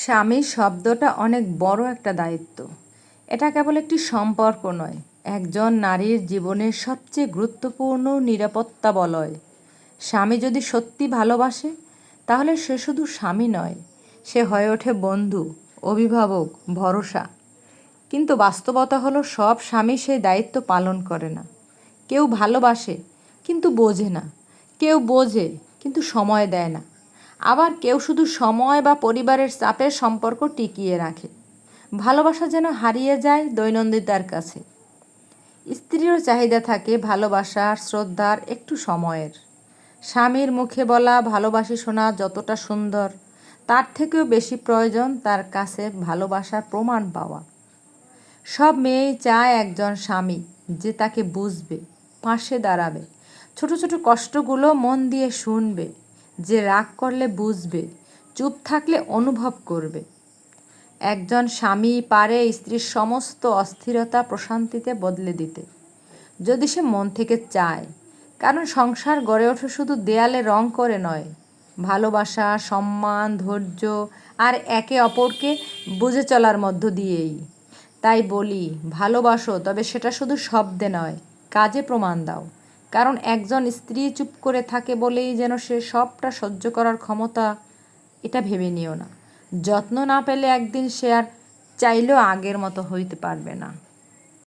স্বামী শব্দটা অনেক বড় একটা দায়িত্ব। এটা কেবল একটি সম্পর্ক নয়, একজন নারীর জীবনের সবচেয়ে গুরুত্বপূর্ণ নিরাপত্তা বলয়। স্বামী যদি সত্যি ভালোবাসে, তাহলে সে শুধু স্বামী নয়, সে হয়ে ওঠে বন্ধু, অভিভাবক, ভরসা। কিন্তু বাস্তবতা হলো সব স্বামী সেই দায়িত্ব পালন করে না। কেউ ভালোবাসে কিন্তু বোঝে না, কেউ বোঝে কিন্তু সময় দেয় না, আবার কেউ শুধু সময় বা পরিবারের চাপের সম্পর্ক টিকিয়ে রাখে। ভালোবাসা যেন হারিয়ে যায় দৈনন্দিনতার কাছে। স্ত্রীরও চাহিদা থাকে ভালোবাসার, শ্রদ্ধার, একটু সময়ের। স্বামীর মুখে বলা ভালোবাসি শোনা যতটা সুন্দর, তার থেকেও বেশি প্রয়োজন তার কাছে ভালোবাসার প্রমাণ পাওয়া। সব মেয়েই চায় একজন স্বামী যে তাকে বুঝবে, পাশে দাঁড়াবে, ছোট ছোট কষ্টগুলো মন দিয়ে শুনবে, যে রাগ করলে বুঝবে, চুপ থাকলে অনুভব করবে। একজন স্বামী পারে স্ত্রীর সমস্ত অস্থিরতা প্রশান্তিতে বদলে দিতে, যদি সে মন থেকে চায়। কারণ সংসার গড়ে ওঠে শুধু দেয়ালে রং করে নয়, ভালোবাসা, সম্মান, ধৈর্য আর একে অপরকে বুঝে চলার মধ্য দিয়েই। তাই বলি, ভালোবাসো, তবে সেটা শুধু শব্দে নয়, কাজে প্রমাণ দাও। কারণ একজন স্ত্রী চুপ করে থাকে বলেই যেন সে সবটা সহ্য করার ক্ষমতা, এটা ভেবে নিও না। যত্ন না পেলে একদিন সে আর চাইলেও আগের মতো হইতে পারবে না।